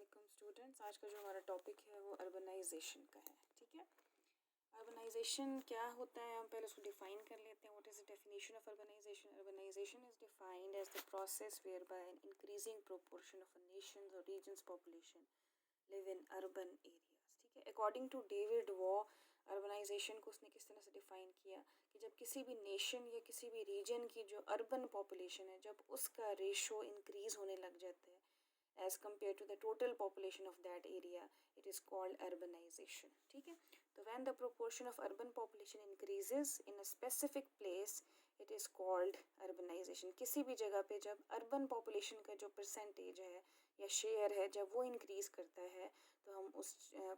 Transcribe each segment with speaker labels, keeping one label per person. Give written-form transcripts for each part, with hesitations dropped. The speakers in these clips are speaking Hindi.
Speaker 1: Welcome students. आज का जो हमारा टॉपिक है वो अर्बनाइजेशन का है। ठीक है, अर्बनाइजेशन क्या होता है हम पहले उसको डिफाइन कर लेते हैं। What is the definition of urbanisation? Urbanisation is defined as the process whereby an increasing proportion of a nation's or region's population live in urban areas. ठीक है, according to David Waugh urbanisation को उसने किस तरह से डिफाइन किया कि जब किसी भी नेशन या किसी भी रीजन की जो अर्बन पॉपुलेशन है जब उसका रेशो इंक्रीज होने लग जाता है as compared to the total population of that area, it is called urbanization. ठीक है, तो when the proportion of urban population increases in a specific place, it is called urbanization. किसी भी जगह पे जब urban population का जो percentage है या share है जब वो increase करता है तो हम उस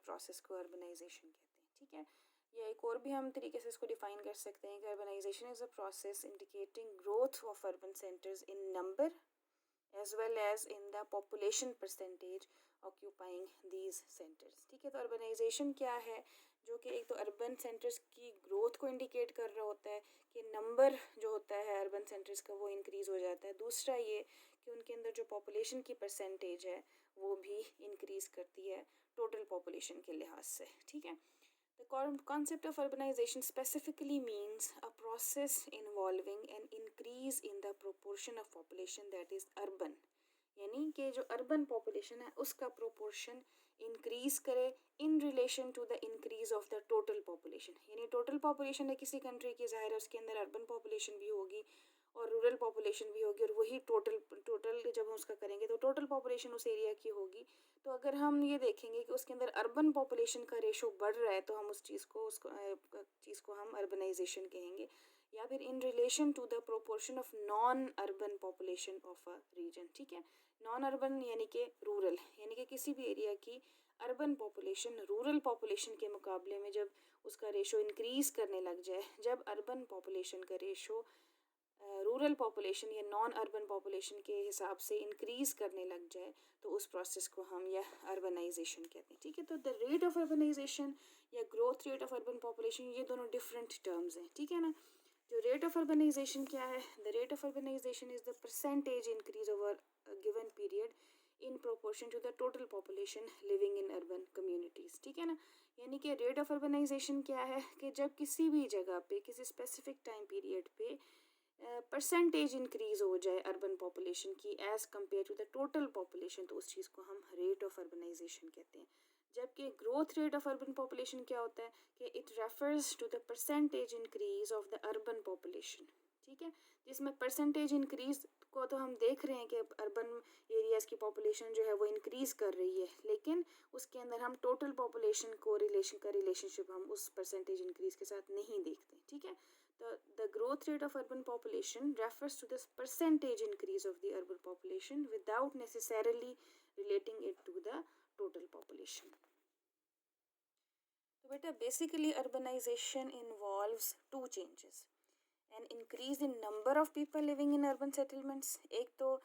Speaker 1: process को urbanization कहते हैं। ठीक है, या एक और भी हम तरीके से इसको डिफाइन कर सकते हैं कि urbanization is a process indicating growth of urban centers in number as well as in the population percentage occupying these centers. ठीक है, तो अर्बनाइजेशन क्या है? जो कि एक तो अर्बन सेंटर्स की ग्रोथ को इंडिकेट कर रहा होता है कि नंबर जो होता है अर्बन सेंटर्स का वो इंक्रीज हो जाता है। दूसरा ये कि उनके अंदर जो पॉपुलेशन की परसेंटेज है वो भी इंक्रीज करती है टोटल पॉपुलेशन के लिहाज से। ठीक है, the concept of urbanization specifically means a process involving an increase in the proportion of population that is urban. यानी कि जो अर्बन पॉपुलेशन है उसका प्रोपोर्शन इंक्रीज करे in relation to the increase of the total population. यानी टोटल पॉपुलेशन है किसी कंट्री की, ज़ाहिर है उसके अंदर अर्बन पॉपुलेशन भी होगी और रूरल पॉपुलेशन भी होगी और वही टोटल जब हम उसका करेंगे तो टोटल पॉपुलेशन उस एरिया की होगी। तो अगर हम ये देखेंगे कि उसके अंदर अर्बन पॉपुलेशन का रेशो बढ़ रहा है तो हम उस चीज़ को हम अर्बनाइजेशन कहेंगे। या फिर in relation to the proportion of non urban population of a region. ठीक है, नॉन अर्बन यानी कि रूरल, यानी कि किसी भी एरिया की अर्बन पॉपुलेशन रूरल पॉपुलेशन के मुकाबले में जब उसका रेशो इंक्रीज करने लग जाए, जब अर्बन पॉपुलेशन का रेशो रूरल पॉपुलेशन या नॉन अर्बन पॉपुलेशन के हिसाब से इंक्रीज करने लग जाए तो उस प्रोसेस को हम या अर्बनाइजेशन कहते हैं। ठीक है, तो द रेट ऑफ अर्बनाइजेशन या growth rate of urban population ये दोनों डिफरेंट टर्म्स हैं। ठीक है ना, जो रेट ऑफ अर्बनाइजेशन क्या है? The rate of urbanisation is the percentage increase over a given period in proportion to the total population living in urban communities. ठीक है ना, यानी कि रेट ऑफ अर्बनाइजेशन क्या है कि जब किसी भी जगह पे किसी स्पेसिफिक टाइम पीरियड पे परसेंटेज इंक्रीज हो जाए अर्बन पॉपुलेशन की as compare to the total population तो उस चीज़ को हम रेट ऑफ अर्बनाइजेशन कहते हैं। जबकि growth rate of urban population क्या होता है कि it refers to the percentage increase of the urban population. ठीक है, जिसमें परसेंटेज इंक्रीज को तो हम देख रहे हैं कि अर्बन एरियाज़ की पॉपुलेशन जो है वो इंक्रीज़ कर रही है, लेकिन उसके अंदर हम टोटल पॉपुलेशन को रिलेशनशिप हम उस परसेंटेज इंक्रीज के साथ नहीं देखते। ठीक है, तो the growth rate of urban population refers to the percentage increase of the urban population without necessarily relating it to the total population. तो बेटा basically urbanisation involves two changes, an increase in number of people living in urban settlements. एक तो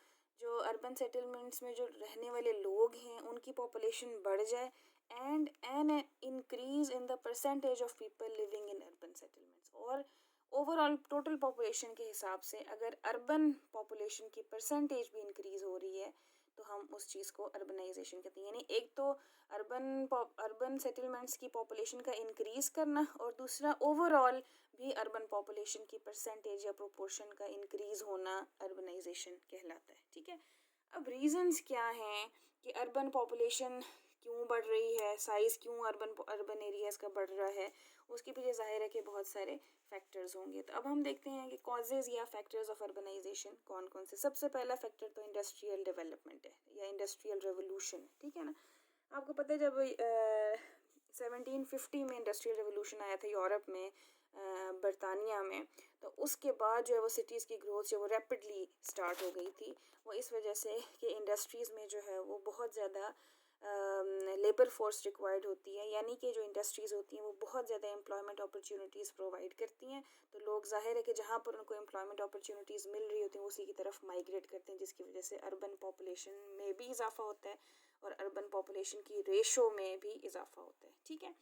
Speaker 1: जो अर्बन सेटलमेंट्स में जो रहने वाले लोग हैं उनकी पॉपुलेशन बढ़ जाए and N increase in the percentage of people living in urban settlements. और ओवरऑल टोटल पॉपुलेशन के हिसाब से अगर अर्बन पॉपुलेशन की परसेंटेज भी इंक्रीज हो रही है तो हम उस चीज़ को अर्बनाइजेशन कहते हैं। यानी एक तो अर्बन सेटलमेंट्स की पॉपुलेशन का इंक्रीज़ करना और दूसरा ओवरऑल भी अर्बन पॉपुलेशन की परसेंटेज या प्रोपोर्शन का इंक्रीज़ होना अर्बनाइजेशन कहलाता है। ठीक है, अब रीजंस क्या हैं कि अर्बन पॉपुलेशन क्यों बढ़ रही है, साइज़ क्यों अर्बन एरियाज़ का बढ़ रहा है, उसके पीछे जाहिर है कि बहुत सारे फैक्टर्स होंगे। तो अब हम देखते हैं कि कॉजेज़ या फैक्टर्स ऑफ अर्बनाइजेशन कौन कौन से। सबसे पहला फैक्टर तो इंडस्ट्रियल डेवलपमेंट है या इंडस्ट्रियल रेवोल्यूशन। ठीक है ना, आपको पता है जब 1750 में इंडस्ट्रियल रेवोल्यूशन आया था यूरोप में, बरतानिया में, तो उसके बाद जो है वो सिटीज़ की ग्रोथ जो वो रैपिडली स्टार्ट हो गई थी। वो इस वजह से कि इंडस्ट्रीज़ में जो है वो बहुत ज़्यादा लेबर फोर्स रिक्वायर्ड होती है, यानी कि जो इंडस्ट्रीज़ होती हैं वो बहुत ज़्यादा एम्प्लॉयमेंट अपॉर्चुनिटीज़ प्रोवाइड करती हैं। तो लोग जाहिर है कि जहाँ पर उनको एम्प्लॉयमेंट अपॉर्चुनिटीज़ मिल रही होती हैं उसी की तरफ माइग्रेट करते हैं, जिसकी वजह से अर्बन पॉपुलेशन में भी इजाफा होता है और अर्बन पॉपुलेशन की रेशो में भी इजाफा होता है। ठीक है,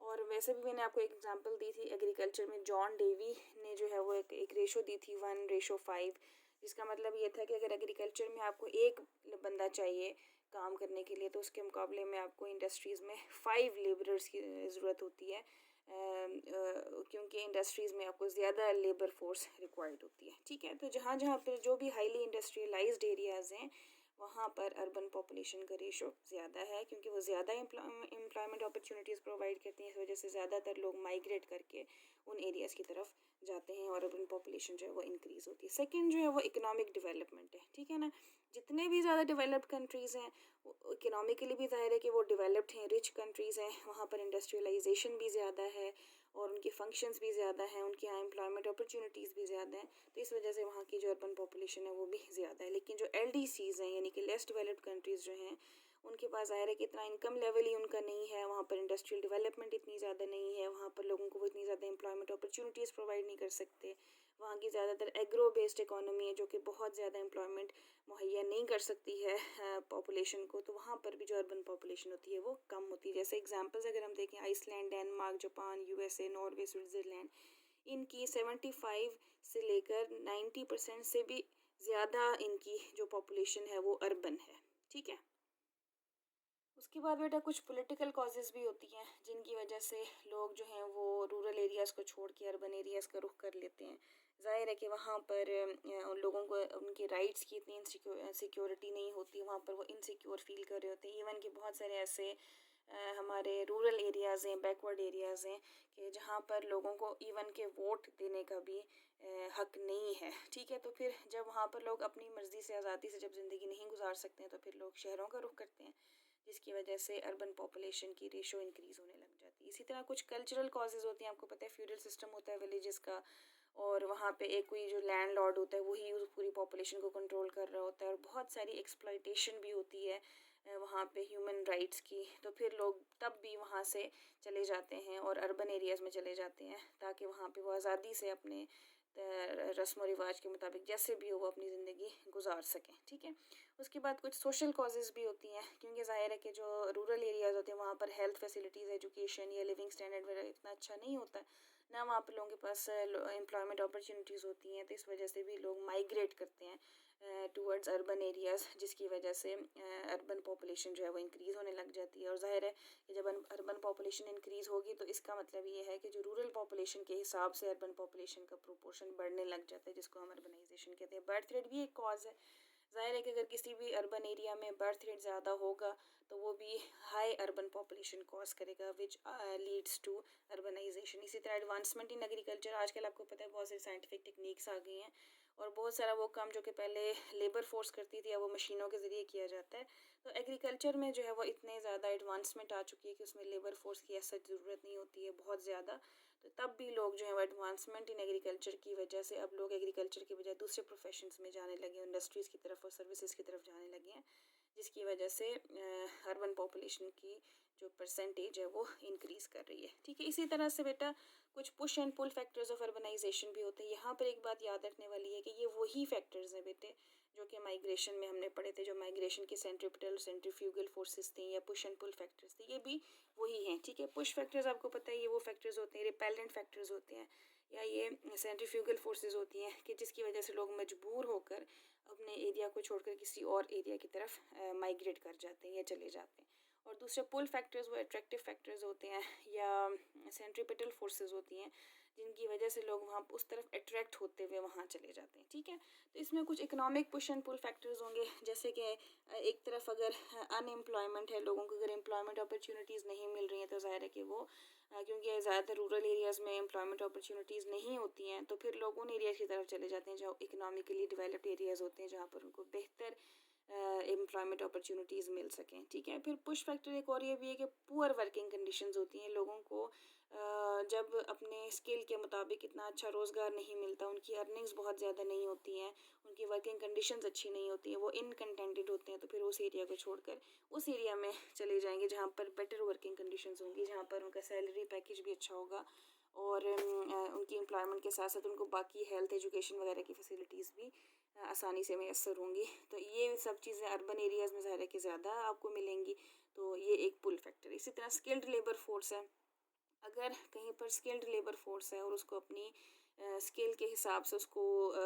Speaker 1: और वैसे भी मैंने आपको एक एग्जांपल दी थी एग्रीकल्चर में, जॉन डेवी ने जो है वो एक रेशो दी थी 1:5, जिसका मतलब ये था कि अगर एग्रीकल्चर में आपको एक बंदा चाहिए काम करने के लिए, तो उसके मुकाबले में आपको इंडस्ट्रीज़ में 5 लेबरर्स की ज़रूरत होती है, क्योंकि इंडस्ट्रीज़ में आपको ज़्यादा लेबर फोर्स रिक्वायर्ड होती है। ठीक है, तो जहाँ जहाँ पर जो भी हाईली इंडस्ट्रियलाइज्ड एरियाज़ हैं वहाँ पर अर्बन पॉपुलेशन का रेशो ज़्यादा है, क्योंकि वो ज़्यादा एम्प्लॉयमेंट अपॉर्चुनिटीज़ प्रोवाइड करती हैं। इस वजह से ज़्यादातर लोग माइग्रेट करके उन एरियाज़ की तरफ जाते हैं और अर्बन पॉपुलेशन जो है वो इंक्रीज़ होती है। सेकंड जो है वो इकोनॉमिक डेवलपमेंट है। ठीक है ना, जितने भी ज़्यादा डेवलप्ड कंट्रीज़ हैं इकोनॉमिकली भी ज़ाहिर है कि वो डेवलप्ड हैं, रिच कंट्रीज़ हैं, वहाँ पर इंडस्ट्रियलाइजेशन भी ज़्यादा है और उनके फंक्शंस भी ज़्यादा हैं, उनके यहाँ एम्प्लॉयमेंट अपॉर्चुनिटीज़ भी ज़्यादा हैं, तो इस वजह से वहाँ की जो अर्बन पॉपुलेशन है वो भी ज़्यादा है। लेकिन जो LDCs हैं यानी कि लेस डेवलप्ड कंट्रीज़ जो हैं उनके पास ज़ाहिर है कि इतना इनकम लेवल ही उनका नहीं है, वहाँ पर इंडस्ट्रियल डेवलपमेंट इतनी ज़्यादा नहीं है, वहाँ पर लोगों को वो इतनी ज़्यादा एम्प्लॉयमेंट अपॉर्चुनिटीज़ प्रोवाइड नहीं कर सकते। वहाँ की ज़्यादातर एग्रो बेस्ड इकोनॉमी है जो कि बहुत ज़्यादा एम्प्लॉयमेंट मुहैया नहीं कर सकती है पॉपुलेशन को, तो वहाँ पर भी जो अर्बन पॉपुलेशन होती है वो कम होती है। जैसे एग्जांपल्स अगर हम देखें, Iceland, Denmark, Japan, USA, Norway, Switzerland, इनकी 75 से लेकर 90% से भी ज़्यादा इनकी जो पॉपुलेशन है वो अर्बन है। ठीक है, उसके बाद बेटा कुछ पॉलिटिकल कॉजेज़ भी होती हैं जिनकी वजह से लोग जो हैं वो रूरल एरियाज़ को छोड़ के अर्बन एरियाज़ का रुख कर लेते हैं। ज़ाहिर है कि वहाँ पर उन लोगों को उनके राइट्स की इतनी सिक्योरिटी नहीं होती, वहाँ पर वो इनसिक्योर फील कर रहे होते हैं। इवन कि बहुत सारे ऐसे हमारे रूरल एरियाज़ हैं, बैकवर्ड एरियाज़ हैं कि जहाँ पर लोगों को इवन के वोट देने का भी हक नहीं है। ठीक है, तो फिर जब वहाँ पर लोग अपनी मर्ज़ी से आज़ादी से जब ज़िंदगी नहीं गुजार सकते हैं तो फिर लोग शहरों का रुख करते हैं, जिसकी वजह से अर्बन पॉपुलेशन की रेशो इंक्रीज़ होने लग जाती है। इसी तरह कुछ कल्चरल कॉजेज़ होती हैं, आपको पता है फ्यूडल सिस्टम होता है विलेजेस का, और वहाँ पे एक कोई जो लैंड लॉर्ड होता है वही उस पूरी पॉपुलेशन को कंट्रोल कर रहा होता है, और बहुत सारी एक्सप्लॉइटेशन भी होती है वहाँ पे ह्यूमन राइट्स की, तो फिर लोग तब भी वहाँ से चले जाते हैं और अर्बन एरियाज़ में चले जाते हैं ताकि वहाँ पे वो आज़ादी से अपने रस्म व रिवाज के मुताबिक जैसे भी हो वो अपनी ज़िंदगी गुजार सकें। ठीक है, उसके बाद कुछ सोशल कॉजेज़ भी होती हैं, क्योंकि ज़ाहिर है कि जो रूरल एरियाज़ होते हैं वहाँ पर हेल्थ फैसिलिटीज़, एजुकेशन या लिविंग स्टैंडर्ड वगैरह इतना अच्छा नहीं होता है, ना वहाँ पर लोगों के पास एम्प्लॉयमेंट अपॉर्चुनिटीज़ होती हैं, तो इस वजह से भी लोग माइग्रेट करते हैं टूवर्ड्स अर्बन एरियाज़, जिसकी वजह से अर्बन पॉपुलेशन जो है वो इंक्रीज़ होने लग जाती है। और ज़ाहिर है कि जब अर्बन पॉपुलेशन इंक्रीज़ होगी तो इसका मतलब ये है कि जो रूरल पॉपुलेशन के हिसाब से अर्बन पॉपुलेशन का प्रोपोर्शन बढ़ने लग जाता है, जिसको हम अर्बनाइजेशन कहते हैं। बर्थ रेट भी एक कॉज है। ज़ाहिर है कि अगर किसी भी अर्बन एरिया में बर्थ रेट ज़्यादा होगा तो वो भी हाई अर्बन पॉपुलेशन कॉज करेगा, विच लीड्स टू अर्बनाइजेशन। इसी तरह एडवांसमेंट इन एग्रीकल्चर, आजकल आपको पता है बहुत सारी साइंटिफिक टेक्निक्स आ गई हैं और बहुत सारा वो काम जो कि पहले लेबर फोर्स करती थी अब वो मशीनों के ज़रिए किया जाता है। तो एग्रीकल्चर में जो है वो इतने ज़्यादा एडवांसमेंट आ चुकी है कि उसमें लेबर फोर्स की ऐसा ज़रूरत नहीं होती है बहुत ज़्यादा, तो तब भी लोग जो है वो एडवांसमेंट इन एग्रीकल्चर की वजह से अब लोग एग्रीकल्चर के बजाय दूसरे प्रोफेशंस में जाने लगे हैं, इंडस्ट्रीज़ की तरफ और सर्विसेज की तरफ जाने लगे हैं, जिसकी वजह से अर्बन पॉपुलेशन की जो परसेंटेज है वो इंक्रीज़ कर रही है। ठीक है, इसी तरह से बेटा कुछ push and pull factors of urbanisation भी होते हैं। यहाँ पर एक बात याद रखने वाली है कि ये वही फैक्टर्स हैं बेटे जो कि माइग्रेशन में हमने पढ़े थे, जो माइग्रेशन की सेंट्रीपिटल सेंट्रीफ्यूगल फोर्सेस थी या पुश एंड पुल फैक्टर्स थे, ये भी वही हैं। ठीक है, पुश फैक्टर्स आपको पता है ये वो फैक्टर्स होते हैं, रिपेलेंट फैक्टर्स होते हैं, या ये सेंट्रीफ्यूगल फोर्सेस होती हैं कि जिसकी वजह से लोग मजबूर होकर अपने एरिया को छोड़कर किसी और एरिया की तरफ माइग्रेट कर जाते हैं या चले जाते हैं। और दूसरे पुल फैक्टर्स वो अट्रैक्टिव फैक्टर्स होते हैं या सेंट्रीपिटल फोर्सेस होती हैं जिनकी वजह से लोग वहाँ उस तरफ अट्रैक्ट होते हुए वहाँ चले जाते हैं। ठीक है, तो इसमें कुछ economic push and pull factors होंगे, जैसे कि एक तरफ अगर अनएम्प्लॉयमेंट है, लोगों को अगर एम्प्लॉयमेंट अपॉर्चुनिटीज़ नहीं मिल रही हैं तो ज़ाहिर है कि वो क्योंकि ज़्यादातर रूरल एरियाज़ में एम्प्लॉयमेंट अपॉर्चुनिटीज़ नहीं होती हैं तो फिर लोग उन एरियाज़ की तरफ चले जाते हैं जो इकोनॉमिकली डेवलप्ड एरियाज़ होते हैं, जहाँ पर उनको बेहतर एम्प्लॉयमेंट अपॉर्चुनिटीज़ मिल सकें। ठीक है, फिर पुश फैक्टर एक और ये भी है कि पुअर वर्किंग कंडीशंस होती हैं, लोगों को जब अपने स्किल के मुताबिक इतना अच्छा रोज़गार नहीं मिलता, उनकी अर्निंग्स बहुत ज़्यादा नहीं होती हैं, उनकी वर्किंग कंडीशंस अच्छी नहीं होती हैं, वो इनकंटेंटेड होते हैं, तो फिर उस एरिया को छोड़कर उस एरिया में चले जाएंगे जहाँ पर बेटर वर्किंग कंडीशंस होंगी, जहाँ पर उनका सैलरी पैकेज भी अच्छा होगा और उनकी एम्प्लॉयमेंट के साथ साथ उनको बाकी हेल्थ एजुकेशन वगैरह की फैसिलिटीज़ भी आसानी से मैसर होंगी। तो ये सब चीज़ें अर्बन एरियाज़ में ज़ाहिर है कि ज़्यादा आपको मिलेंगी, तो ये एक पुल फैक्टर। इसी तरह स्किल्ड लेबर फोर्स है, अगर कहीं पर स्किल्ड लेबर फोर्स है और उसको अपनी स्किल के हिसाब से उसको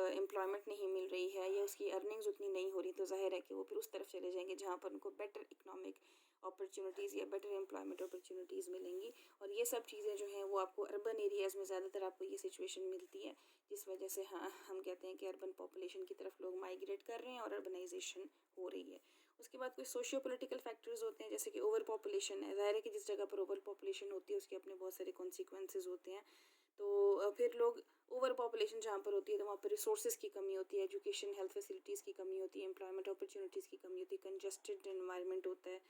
Speaker 1: एम्प्लॉयमेंट नहीं मिल रही है या उसकी अर्निंग्स उतनी नहीं हो रही, तो ज़ाहिर है कि वो फिर उस तरफ चले जाएंगे जहाँ पर उनको बेटर इकोनॉमिक अपॉर्चुनिटीज़ या बेटर एम्प्लॉयमेंट अपॉर्चुनिटीज़ मिलेंगी। और ये सब चीज़ें जो हैं वो आपको अर्बन एरियाज़ में ज़्यादातर आपको ये सिचुएशन मिलती है, जिस वजह से हाँ हम कहते हैं कि अर्बन पॉपुलेशन की तरफ लोग माइग्रेट कर रहे हैं और अर्बनाइजेशन हो रही है। उसके बाद कोई सोशियो पोलिटिकल फैक्टर्स होते हैं, जैसे कि ओवर पॉपुलेशन है। ज़ाहिर है कि जिस जगह पर ओवर पॉपुलेशन होती है उसके अपने बहुत सारे कॉन्सिक्वेंसेज होते हैं। तो फिर लोग ओवर पॉपुलेशन जहाँ पर होती है तो वहाँ पर रिसोर्सेज की कमी होती है, एजुकेशन हेल्थ फैसिलिटीज़ की कमी होती है, एम्प्लॉयमेंट अपॉर्चुनिटीज़ की कमी होती है, कंजस्टेड एनवायरनमेंट होता है,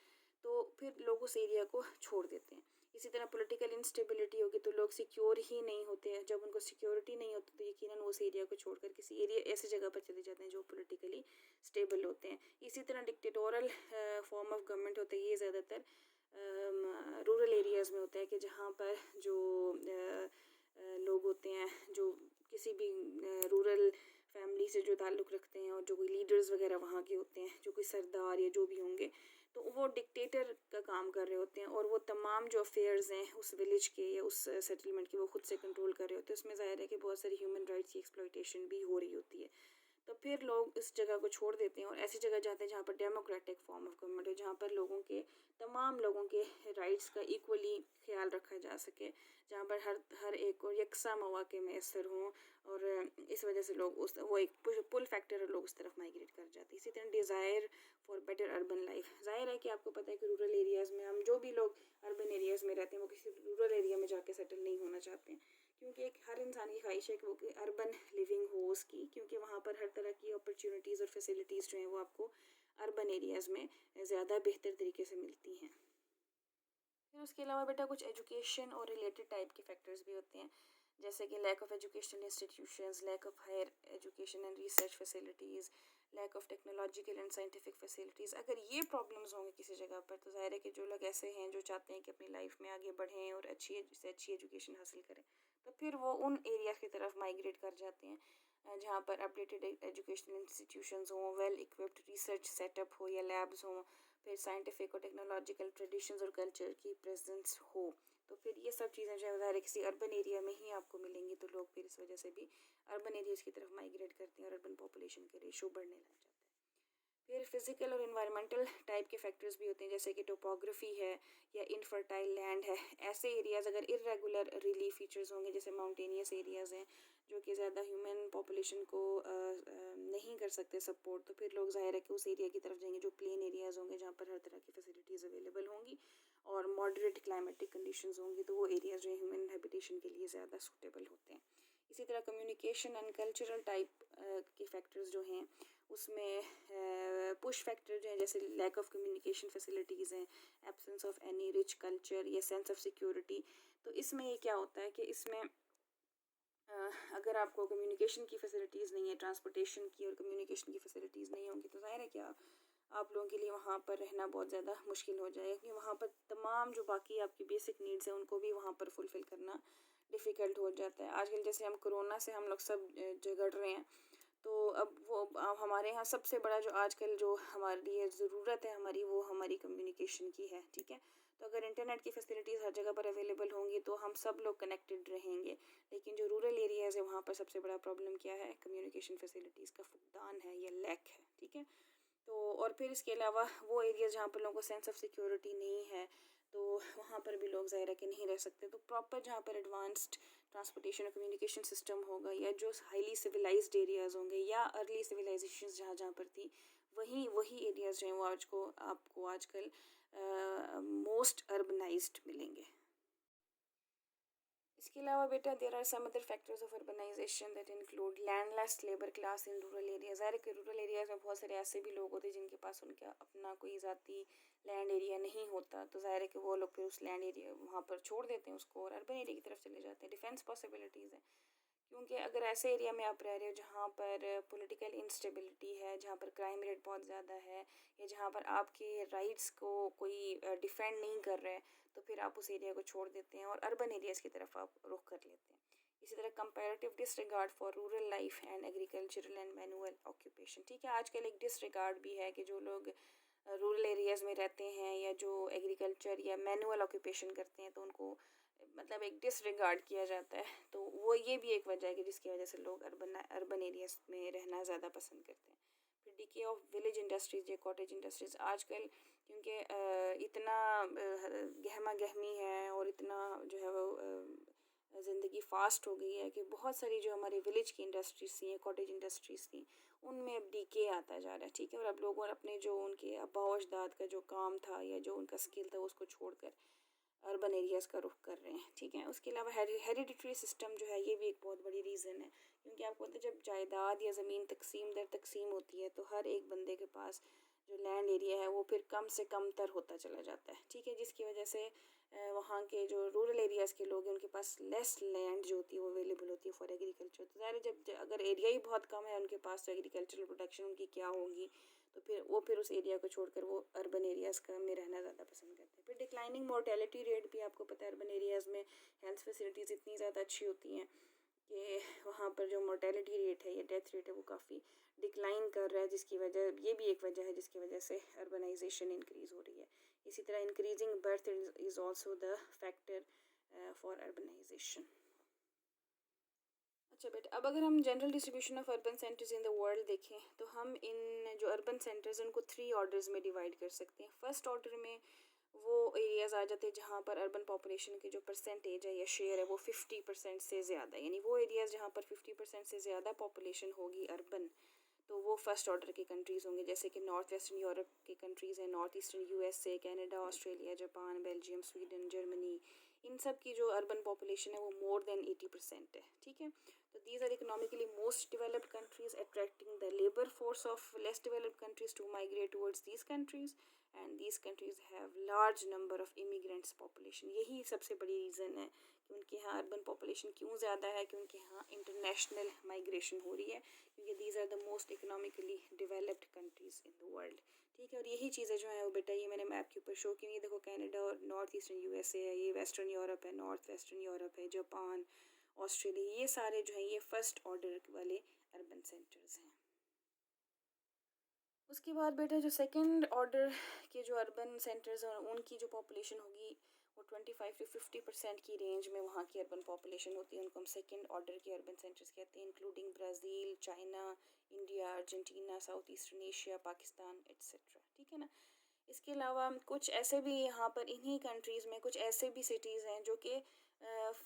Speaker 1: तो फिर लोग उस एरिया को छोड़ देते हैं। इसी तरह पॉलिटिकल इंस्टेबिलिटी होगी तो लोग सिक्योर ही नहीं होते हैं। जब उनको सिक्योरिटी नहीं होती तो यकीनन वो उस एरिया को छोड़कर किसी एरिया ऐसी जगह पर चले जाते हैं जो पॉलिटिकली स्टेबल होते हैं। इसी तरह डिक्टेटोरल फॉर्म ऑफ गवर्नमेंट होता है, ये ज़्यादातर रूरल एरियाज़ में होता है कि जहाँ पर जो लोग होते हैं जो किसी भी रूरल फैमिली से जो ताल्लुक़ रखते हैं और जो कोई लीडर्स वगैरह वहाँ के होते हैं, जो कोई सरदार या जो भी होंगे, तो वो डिक्टेटर का काम कर रहे होते हैं और वो तमाम जो अफेयर्स हैं उस विलेज के या उस सेटलमेंट के वो खुद से कंट्रोल कर रहे होते हैं। उसमें ज़ाहिर है कि बहुत सारी ह्यूमन राइट्स की एक्सप्लॉयटेशन भी हो रही होती है। तो फिर लोग इस जगह को छोड़ देते हैं और ऐसी जगह जाते हैं जहाँ पर डेमोक्रेटिक फॉर्म ऑफ गवर्नमेंट है, जहाँ पर लोगों के तमाम लोगों के राइट्स का इक्वली ख्याल रखा जा सके, जहाँ पर हर एक को यकसा मौके मैसर हों। और इस वजह से लोग उस वो एक पुल फैक्टर है, लोग उस तरफ माइग्रेट कर जाते हैं। इसी तरह desire for better urban life. ज़ाहिर है कि आपको पता है कि रूरल एरियाज़ में हम जो भी लोग अर्बन एरियाज़ में रहते हैं वो किसी रूरल एरिया में जाके सेटल नहीं होना चाहते हैं, क्योंकि एक हर इंसान की ख्वाहिश है कि वो अर्बन लिविंग हो उसकी, क्योंकि वहाँ पर हर तरह की अपॉर्चुनिटीज़ और फैसिलिटीज़ जो हैं वो आपको अर्बन एरियाज़ में ज़्यादा बेहतर तरीके से मिलती हैं। फिर उसके अलावा बेटा कुछ एजुकेशन और रिलेटेड टाइप के फैक्टर्स भी होते हैं, जैसे कि lack of educational institutions, lack of higher education and research facilities, lack of technological and scientific facilities. अगर ये प्रॉब्लम्स होंगे किसी जगह पर तो ज़ाहिर है कि जो लोग ऐसे हैं जो चाहते हैं कि अपनी लाइफ में आगे बढ़ें और अच्छी से अच्छी एजुकेशन हासिल करें, तो फिर वो उन एरियाज़ की तरफ माइग्रेट कर जाते हैं जहाँ पर अपडेटेड एजुकेशनल इंस्टीट्यूशंस हों, वेल इक्विप्ड रिसर्च सेटअप हो या लैब्स हों, फिर साइंटिफिक और टेक्नोलॉजिकल ट्रेडिशंस और कल्चर की प्रेजेंस हो। तो फिर ये सब चीज़ें जो है ज़ाहिर है किसी अर्बन एरिया में ही आपको मिलेंगी, तो लोग फिर इस वजह से भी अर्बन एरियाज़ की तरफ माइग्रेट करते हैं और अर्बन पॉपुलेशन के रेशो बढ़ने लग जाता है। फिर फिज़िकल और इन्वायरमेंटल टाइप के फैक्टर्स भी होते हैं, जैसे कि टोपोग्राफी है या इनफर्टाइल लैंड है। ऐसे एरियाज़ अगर इरेगुलर रिलीफ फीचर्स होंगे, जैसे माउंटेनियस एरियाज़ हैं जो कि ज़्यादा ह्यूमन पॉपुलेशन को नहीं कर सकते सपोर्ट, तो फिर लोग ज़ाहिर है कि उस एरिया की तरफ जाएंगे जो प्लेन एरियाज़ होंगे जहाँ पर हर तरह की फैसिलिटीज़ अवेलेबल होंगी और मॉडरेट क्लाइमेटिक कंडीशंस होंगी, तो वो एरियाज़ जो है ह्यूमन हैबिटेशन के लिए ज़्यादा सूटेबल होते हैं। इसी तरह कम्युनिकेशन एंड कल्चरल टाइप के फैक्टर्स जो हैं उसमें पुश फैक्टर जो है, जैसे लैक ऑफ कम्युनिकेशन फैसिलिटीज़ हैं, absence of any rich culture या सेंस ऑफ सिक्योरिटी। तो इसमें ये क्या होता है कि इसमें अगर आपको कम्युनिकेशन की फैसिलिटीज़ नहीं है, ट्रांसपोर्टेशन की और कम्युनिकेशन की फैसिलिटीज़ नहीं होंगी, तो ज़ाहिर है कि आप लोगों के लिए वहाँ पर रहना बहुत ज़्यादा मुश्किल हो जाएगा, क्योंकि वहाँ पर तमाम जो बाकी आपकी बेसिक नीड्स हैं उनको भी वहाँ पर फुलफ़िल करना डिफ़िकल्ट हो जाता है। आजकल जैसे हम कोरोना से हम लोग सब झगड़ रहे हैं, तो अब हमारे यहाँ सबसे बड़ा जो आजकल जो हमारे लिए ज़रूरत है हमारी, वो हमारी कम्युनिकेशन की है, ठीक है। तो अगर इंटरनेट की फैसिलिटीज़ हर जगह पर अवेलेबल होंगी तो हम सब लोग कनेक्टेड रहेंगे, लेकिन जो रूरल एरियाज़ है वहाँ पर सबसे बड़ा प्रॉब्लम क्या है, कम्युनिकेशन फैसिलिटीज़ का फुकदान है या लैक है, ठीक है। तो और फिर इसके अलावा वो एरिया जहाँ पर लोगों को सेंस ऑफ सिक्योरिटी नहीं है, तो वहाँ पर भी लोग ज़ाहिर है कि नहीं रह सकते। तो प्रॉपर जहाँ पर एडवांस्ड ट्रांसपोर्टेशन और कम्युनिकेशन सिस्टम होगा या जो हाईली सिविलाइज्ड एरियाज़ होंगे या अर्ली सिविलाइजेशन जहाँ जहाँ पर थी, वही एरियाज़ जो हैं वो आपको आजकल मोस्ट अर्बनाइज्ड मिलेंगे। इसके अलावा बेटा there are some other factors of urbanisation that include landless labour class in rural areas. ज़ाहिर है रूरल एरियाज़ में बहुत सारे ऐसे भी लोग होते हैं जिनके पास उनका अपना कोई ज़ाती लैंड एरिया नहीं होता, तो ज़ाहिर है कि वो लोग फिर उस लैंड एरिया वहाँ पर छोड़ देते हैं उसको और अर्बन एरिया की तरफ चले जाते हैं। डिफेंस पॉसिबिलिटीज़ हैं, क्योंकि अगर ऐसे एरिया में आप रह रहे हो जहाँ पर पॉलिटिकल इंस्टेबिलिटी है, जहाँ पर क्राइम रेट बहुत ज़्यादा है या जहाँ पर आपके राइट्स को कोई डिफेंड नहीं कर रहा है, तो फिर आप उस एरिया को छोड़ देते हैं और अर्बन एरियाज़ की तरफ आप रुख कर लेते हैं। इसी तरह comparative disregard for rural life and agricultural and manual occupation. ठीक है, आजकल एक डिसरिगार्ड भी है कि जो लोग रूरल एरियाज़ में रहते हैं या जो एग्रीकल्चर या मैनुअल ऑक्यूपेशन करते हैं तो उनको मतलब एक डिसरिगार्ड किया जाता है। तो वो ये भी एक वजह है कि जिसकी वजह से लोग अर्बन एरियाज में रहना ज़्यादा पसंद करते हैं। फिर डिके ऑफ विलेज इंडस्ट्रीज या कॉटेज इंडस्ट्रीज आजकल क्योंकि इतना गहमा गहमी है और इतना जो है वो ज़िंदगी फास्ट हो गई है कि बहुत सारी जो हमारी विलेज की इंडस्ट्रीज थी या कॉटेज इंडस्ट्रीज थी उनमें अब डीके आता जा रहा है, ठीक है। और अब लोगों अपने जो उनके आबा अजदाद का जो काम था या जो उनका स्किल था उसको छोड़कर अर्बन एरियाज़ का रुख कर रहे हैं, ठीक है। उसके अलावा हेरिडिटरी सिस्टम जो है ये भी एक बहुत बड़ी रीज़न है, क्योंकि आपको पता है जब जायदाद या ज़मीन तकसीम दर तकसीम होती है तो हर एक बंदे के पास जो लैंड एरिया है वो फिर कम से कम तर होता चला जाता है, ठीक है। जिसकी वजह से वहाँ के जो रूरल एरियाज़ के लोग हैं उनके पास लेस लैंड जो होती है वो अवेलेबल होती है फॉर एग्रीकल्चर। तो ज़ाहिर जब अगर एरिया ही बहुत कम है उनके पास तो एग्रीकल्चरल प्रोडक्शन उनकी क्या होगी, तो फिर उस एरिया को छोड़कर वो अर्बन एरियाज़ का में रहना ज़्यादा पसंद करते हैं। फिर डिक्लाइनिंग मोर्टेलिटी रेट भी आपको पता है अर्बन एरियाज़ में हेल्थ फैसिलिटीज़ इतनी ज़्यादा अच्छी होती हैं कि वहाँ पर जो मोर्टेलिटी रेट है या डेथ रेट है वो काफ़ी डिक्लाइन कर रहा है, जिसकी वजह ये भी एक वजह है जिसकी वजह से अर्बनाइजेशन इंक्रीज़ हो रही है। इसी तरह increasing birth is also the factor for urbanisation. अच्छा बेटा, अब अगर हम general distribution of urban centres in the world देखें तो हम इन जो अर्बन सेंटर्स हैं उनको 3 ऑर्डर्स में डिवाइड कर सकते हैं। फर्स्ट ऑर्डर में वो एरियाज़ आ जाते हैं जहाँ पर अर्बन पॉपुलेशन की जो परसेंटेज है या शेयर है वो 50% से ज़्यादा, यानी वो एरियाज़ जहाँ पर 50% से ज़्यादा पॉपुलेशन होगी अर्बन, तो वो फर्स्ट ऑर्डर की कंट्रीज़ होंगे। जैसे कि नॉर्थ वेस्टर्न यूरोप की कंट्रीज़ हैं, north eastern USA, Canada, Australia, Japan, Belgium, Sweden, Germany, इन सब की जो अर्बन पॉपुलेशन है वो मोर देन 80% है, ठीक है। तो these are economically most developed countries attracting the labour force of less developed countries to migrate towards these countries and these countries have large number of immigrants population. यही सबसे बड़ी रीज़न है कि उनके यहाँ अर्बन पॉपुलेशन क्यों ज़्यादा है, कि उनके यहाँ इंटरनेशनल माइग्रेशन हो रही है, क्योंकि these are the most economically developed countries in the world, ठीक है। और यही चीज़ें जो हैं वो बेटा ये मैंने मैप के ऊपर शो की हुई, देखो कनाडा और नॉर्थ ईस्टर्न यूएसए है, ये वेस्टर्न यूरोप है, नॉर्थ वेस्टर्न यूरोप है, जापान, ऑस्ट्रेलिया, ये सारे जो हैं ये फर्स्ट ऑर्डर वाले अर्बन सेंटर्स हैं। उसके बाद बेटा जो सेकंड ऑर्डर के जो अर्बन सेंटर्स हैं उनकी जो पॉपुलेशन होगी वो 25 to 50% की रेंज में वहाँ की अर्बन पॉपुलेशन होती है, उनको हम सेकंड ऑर्डर के अर्बन सेंटर्स कहते हैं, including Brazil, China, India, Argentina, south eastern Asia, Pakistan etcetera, ठीक है ना। इसके अलावा कुछ ऐसे भी यहाँ पर इन्हीं कंट्रीज़ में कुछ ऐसे भी सिटीज़ हैं जो कि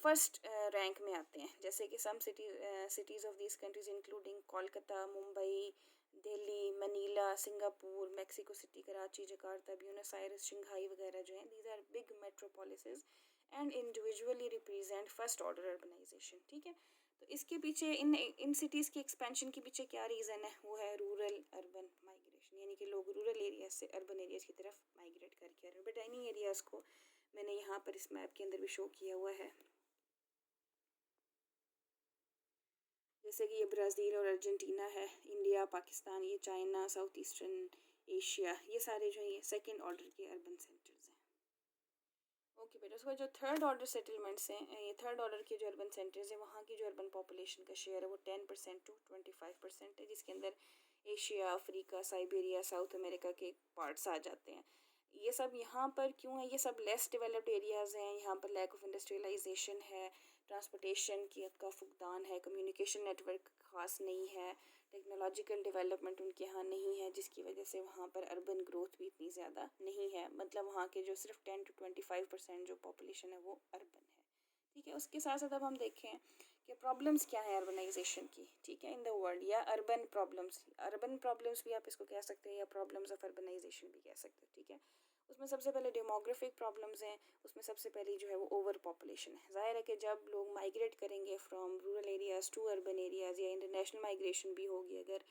Speaker 1: फर्स्ट रैंक में आते हैं, जैसे कि some cities of these countries including Kolkata, Mumbai, Delhi, Manila, Singapore, Mexico City, Karachi, Jakarta, Buenos Aires, Shanghai वगैरह जो हैं these are big metropolises and individually represent first order urbanisation, ठीक है। तो इसके पीछे इन सिटीज़ की एक्सपेंशन के पीछे क्या रीज़न है, वो है रूरल अर्बन माइग्रेशन, यानी कि लोग रूरल एरिया से अर्बन एरियाज़ की तरफ माइग्रेट करके आ रहे हैं। बट इन्हीं एरियाज़ को मैंने यहाँ पर इस मैप के अंदर भी शो किया हुआ है, जैसे कि ये ब्राज़ील और अर्जेंटीना है, इंडिया, पाकिस्तान, ये चाइना, साउथ ईस्टर्न एशिया, ये सारे जो ये सेकंड ऑर्डर के अर्बन सेंटर्स हैं। ओके बेटा, उसके बाद जो थर्ड ऑर्डर सेटलमेंट्स हैं, ये थर्ड ऑर्डर के जो अर्बन सेंटर्स हैं वहाँ की जो अर्बन पॉपुलेशन का शेयर है वो 10% to 25% है, जिसके अंदर Asia, Africa, Siberia, south America के पार्ट्स आ जाते हैं। ये सब यहाँ पर क्यों है, ये सब लेस डेवलप्ड एरियाज़ हैं, यहाँ पर लैक ऑफ इंडस्ट्रियलाइजेशन है, ट्रांसपोर्टेशन की का फुकदान है, कम्युनिकेशन नेटवर्क ख़ास नहीं है, टेक्नोलॉजिकल डेवलपमेंट उनके यहाँ नहीं है, जिसकी वजह से वहाँ पर अर्बन ग्रोथ भी इतनी ज़्यादा नहीं है। मतलब वहाँ के जो सिर्फ 10 to 25% जो पॉपुलेशन है वो अर्बन है, ठीक है। उसके साथ साथ अब हम देखें कि प्रॉब्लम्स क्या है अर्बनाइजेशन की, ठीक है, इन द वर्ल्ड, या अर्बन प्रॉब्लम्स भी आप इसको कह सकते हैं या प्रॉब्लम्स ऑफ अर्बनाइजेशन भी कह सकते हैं, ठीक है। उसमें सबसे पहले डेमोग्राफिक प्रॉब्लम्स हैं, उसमें सबसे पहली जो है वो ओवर पॉपुलेशन है। ज़ाहिर है कि जब लोग माइग्रेट करेंगे from rural areas to urban areas या इंटरनेशनल माइग्रेशन भी होगी अगर,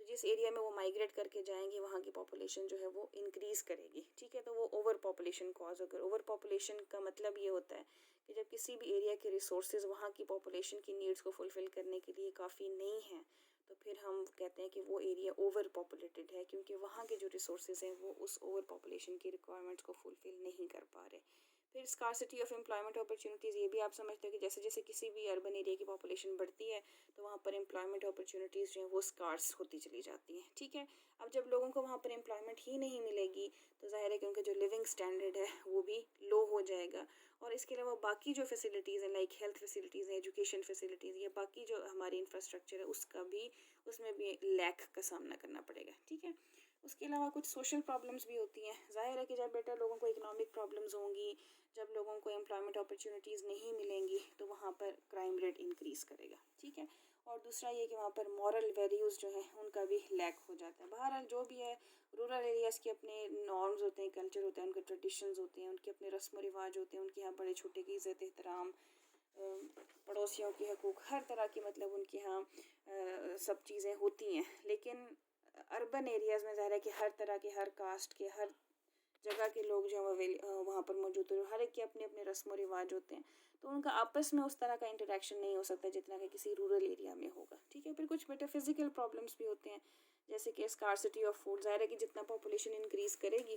Speaker 1: तो जिस एरिया में वो माइग्रेट करके जाएंगे वहाँ की पॉपुलेशन जो है वो इंक्रीज़ करेगी, ठीक है। तो वो ओवर पॉपुलेशन कॉज होकर, ओवर पॉपुलेशन का मतलब ये होता है कि जब किसी भी एरिया के रिसोर्सेज वहाँ की पॉपुलेशन की नीड्स को फुलफ़िल करने के लिए काफ़ी नहीं हैं, तो फिर हम कहते हैं कि वो एरिया ओवर पॉपुलेटेड है, क्योंकि वहाँ के जो रिसोर्सेज हैं वो उस ओवर पॉपुलेशन की रिक्वायरमेंट्स को फुलफ़िल नहीं कर पा रहे। फिर स्कार्सिटी ऑफ एम्प्लॉयमेंट अपॉर्चुनिटीज़, ये भी आप समझते हो कि जैसे जैसे किसी भी अर्बन एरिया की पॉपुलेशन बढ़ती है तो वहाँ पर एम्प्लॉयमेंट अपॉर्चुनिटीज़ जो हैं वो स्कार्स होती चली जाती हैं, ठीक है। अब जब लोगों को वहाँ पर एम्प्लॉयमेंट ही नहीं मिलेगी तो ज़ाहिर है कि उनका जो लिविंग स्टैंडर्ड है वो भी लो हो जाएगा। और इसके अलावा बाकी जो फैसिलिटीज़ हैं लाइक हेल्थ फैसिलिटीज़ हैं, एजुकेशन फैसिलिटीज़ या बाकी जो हमारी इंफ्रास्ट्रक्चर है उसमें भी लैक का सामना करना पड़ेगा, ठीक है। उसके अलावा कुछ सोशल प्रॉब्लम्स भी होती हैं। ज़ाहिर है कि जब बेटा लोगों को इकोनॉमिक प्रॉब्लम्स होंगी, जब लोगों को एम्प्लॉयमेंट अपॉर्चुनिटीज़ नहीं मिलेंगी तो वहाँ पर क्राइम रेट इंक्रीज़ करेगा, ठीक है। और दूसरा ये कि वहाँ पर मॉरल वैल्यूज़ जो हैं उनका भी लैक हो जाता है। बहरहाल जो भी है, रूरल एरियाज़ के अपने नॉर्म्स होते हैं, कल्चर होता है, उनके ट्रेडिशंस होते हैं, उनके अपने रस्म व रिवाज होते हैं, उनके यहाँ बड़े छोटे की इज़्ज़त एहतराम, पड़ोसियों के हकूक़, हर तरह की मतलब उनके यहाँ सब चीज़ें होती हैं। लेकिन अर्बन एरियाज़ में ज़ाहिर है कि हर तरह के, हर कास्ट के, हर जगह के लोग जो हैं वहाँ पर मौजूद हो, हर एक के अपने अपने रस्म व रिवाज होते हैं, तो उनका आपस में उस तरह का इंटरेक्शन नहीं हो सकता जितना कि किसी रूरल एरिया में होगा, ठीक है। फिर कुछ मेटाफिजिकल प्रॉब्लम्स भी होते हैं, जैसे कि स्कार्सिटी ऑफ फूड। ज़ाहिर है कि जितना पॉपुलेशन इंक्रीज़ करेगी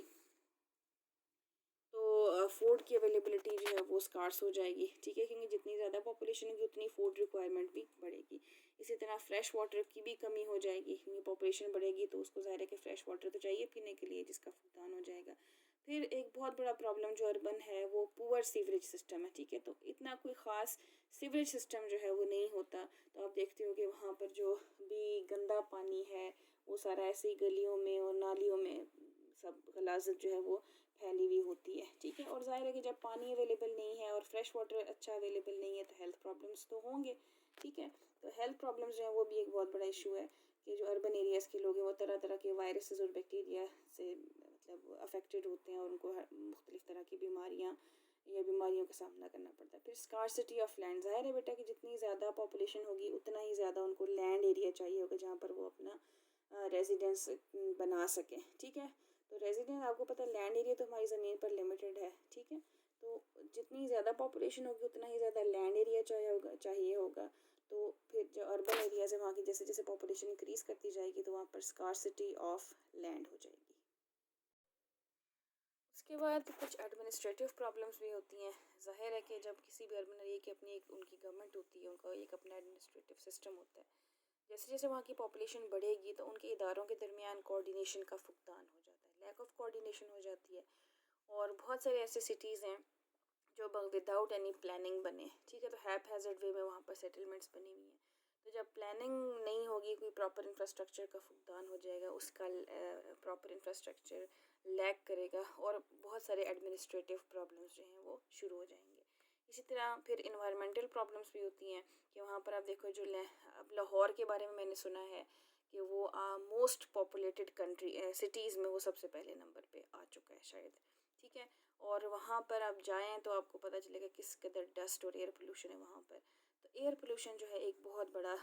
Speaker 1: तो फूड की अवेलेबिलिटी जो है वो स्कार्स हो जाएगी, ठीक है, क्योंकि जितनी ज़्यादा पॉपुलेशन होगी उतनी फूड रिक्वायरमेंट भी बढ़ेगी। इसी तरह फ्रेश वाटर की भी कमी हो जाएगी, क्योंकि पॉपुलेशन बढ़ेगी तो उसको ज़ाहिर है कि फ्रेश वाटर तो चाहिए पीने के लिए, जिसका फुकदान हो जाएगा। फिर एक बहुत बड़ा प्रॉब्लम जो अर्बन है वो पुअर सीवरेज सिस्टम है, ठीक है। तो इतना कोई ख़ास सीवरेज सिस्टम जो है वो नहीं होता, तो आप देखते हो कि वहाँ पर जो भी गंदा पानी है वो सारा ऐसे ही गलियों में और नालियों में सब गलाजत जो है वो फैली हुई होती है, ठीक है। और ज़ाहिर है कि जब पानी अवेलेबल नहीं है और फ्रेश वाटर अच्छा अवेलेबल नहीं है तो हेल्थ प्रॉब्लम्स तो होंगे, ठीक है। तो हेल्थ प्रॉब्लम्स जो है वो भी एक बहुत बड़ा इशू है कि जो अर्बन एरियाज़ के लोग हैं वो तरह तरह के वायरसेस और बैक्टीरिया से मतलब अफेक्टेड होते हैं और उनको मुख्तलिफ तरह की बीमारियों का सामना करना पड़ता है। फिर स्कार्सिटी ऑफ लैंड, ज़ाहिर है बेटा कि जितनी ज़्यादा पॉपुलेशन होगी उतना ही ज़्यादा उनको लैंड एरिया चाहिए होगा जहाँ पर वो अपना रेजिडेंस बना सकें, ठीक है। तो रेजिडेंस आपको पता है लैंड एरिया तो हमारी ज़मीन पर लिमिटेड है, ठीक है। तो जितनी ज़्यादा पॉपुलेशन होगी उतना ही ज़्यादा लैंड एरिया चाहिए होगा। तो फिर जो अर्बन एरियाज़ है वहाँ की जैसे जैसे पॉपुलेशन इंक्रीज़ करती जाएगी तो वहाँ पर स्कार्सिटी ऑफ लैंड हो जाएगी। उसके बाद कुछ एडमिनिस्ट्रेटिव प्रॉब्लम्स भी होती हैं। ज़ाहिर है कि जब किसी भी अर्बन एरिया की अपनी एक उनकी गवर्नमेंट होती है, उनका एक अपना एडमिनिस्ट्रेटिव सिस्टम होता है, जैसे जैसे वहाँ की पॉपुलेशन बढ़ेगी तो उनके इदारों के दरमियान कोऑर्डिनेशन का फुकदान हो जाता है, लैक ऑफ कोऑर्डिनेशन हो जाती है। और बहुत सारे ऐसे सिटीज़ हैं जो विदाउट एनी प्लानिंग बने, ठीक है। तो हैज़र्ड वे में वहाँ पर सेटलमेंट्स बनी हुई हैं, तो जब प्लानिंग नहीं होगी कोई प्रॉपर इंफ्रास्ट्रक्चर का फुकदान हो जाएगा, उसका प्रॉपर इंफ्रास्ट्रक्चर लैक करेगा और बहुत सारे एडमिनिस्ट्रेटिव प्रॉब्लम्स जो हैं वो शुरू हो जाएंगे। इसी तरह फिर इन्वायरमेंटल प्रॉब्लम्स भी होती हैं कि वहाँ पर आप देखो जो अब लाहौर के बारे में मैंने सुना है कि वो मोस्ट पॉपुलेटेड सिटीज़ में वो सबसे पहले नंबर पे आ चुका है शायद, ठीक है। और वहाँ पर आप जाएं तो आपको पता चलेगा किस कदर डस्ट और एयर पोल्यूशन है वहाँ पर। तो एयर पोल्यूशन जो है एक बहुत बड़ा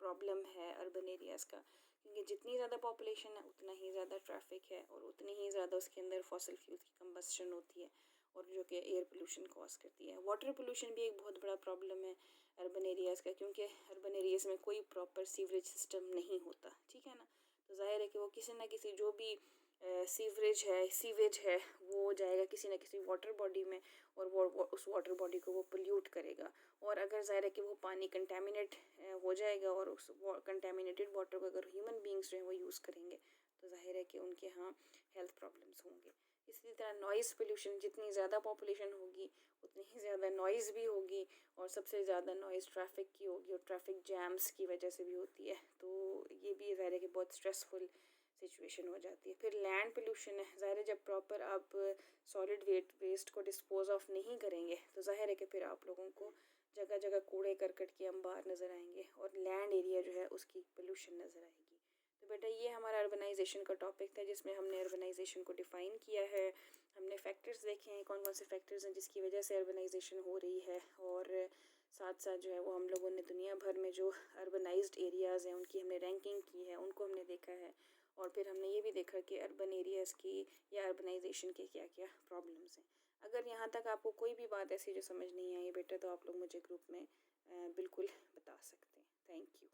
Speaker 1: प्रॉब्लम है अर्बन एरियाज़ का, क्योंकि जितनी ज़्यादा पॉपुलेशन है उतना ही ज़्यादा ट्रैफिक है और उतनी ही ज़्यादा उसके अंदर फॉसिल फ्यूल की कंबस्शन होती है और जो कि एयर पोल्यूशन कॉज करती है। वाटर पोल्यूशन भी एक बहुत बड़ा प्रॉब्लम है अर्बन एरियाज़ का, क्योंकि अर्बन एरियाज़ में कोई प्रॉपर सीवरेज सिस्टम नहीं होता, ठीक है ना। तो ज़ाहिर है कि वो किसी न किसी जो भी सीवेज है वो जाएगा किसी न किसी वाटर बॉडी में और वो उस वाटर बॉडी को वो पोल्यूट करेगा। और अगर ज़ाहिर है कि वो पानी कंटेमिनेट हो जाएगा और उस कंटेमिनेटेड वाटर को अगर ह्यूमन बींग्स जो हैं वो यूज़ करेंगे तो ज़ाहिर है कि उनके यहाँ हेल्थ प्रॉब्लम्स होंगे। इसी तरह नॉइज़ पोल्यूशन, जितनी ज़्यादा पॉपुलेशन होगी उतनी ही ज़्यादा नॉइज़ भी होगी और सबसे ज़्यादा नॉइज़ ट्रैफिक की होगी और ट्रैफिक जैम्स की वजह से भी होती है। तो ये भी ज़ाहिर है कि बहुत स्ट्रेसफुल सिचुएशन हो जाती है। फिर लैंड पोल्यूशन है, ज़ाहिर है जब प्रॉपर आप सॉलिड वेस्ट को डिस्पोज ऑफ नहीं करेंगे तो ज़ाहिर है कि फिर आप लोगों को जगह जगह कूड़े करकट के अंबार नज़र आएंगे और लैंड एरिया जो है उसकी पोल्यूशन नज़र आएगी। तो बेटा ये हमारा अर्बनाइजेशन का टॉपिक था जिसमें हमने अर्बनाइजेशन को डिफ़ाइन किया है, हमने फैक्टर्स देखे हैं कौन कौन से फैक्टर्स हैं जिसकी वजह से अर्बनाइजेशन हो रही है, और साथ साथ जो है वो हम लोगों ने दुनिया भर में जो अर्बनाइज्ड एरियाज़ हैं उनकी हमने रैंकिंग की है, उनको हमने देखा है। और फिर हमने ये भी देखा कि अर्बन एरियाज़ की या अर्बनाइजेशन के क्या क्या प्रॉब्लम्स हैं। अगर यहाँ तक आपको कोई भी बात ऐसी जो समझ नहीं आई बेटा तो आप लोग मुझे ग्रुप में बिल्कुल बता सकते हैं। Thank you.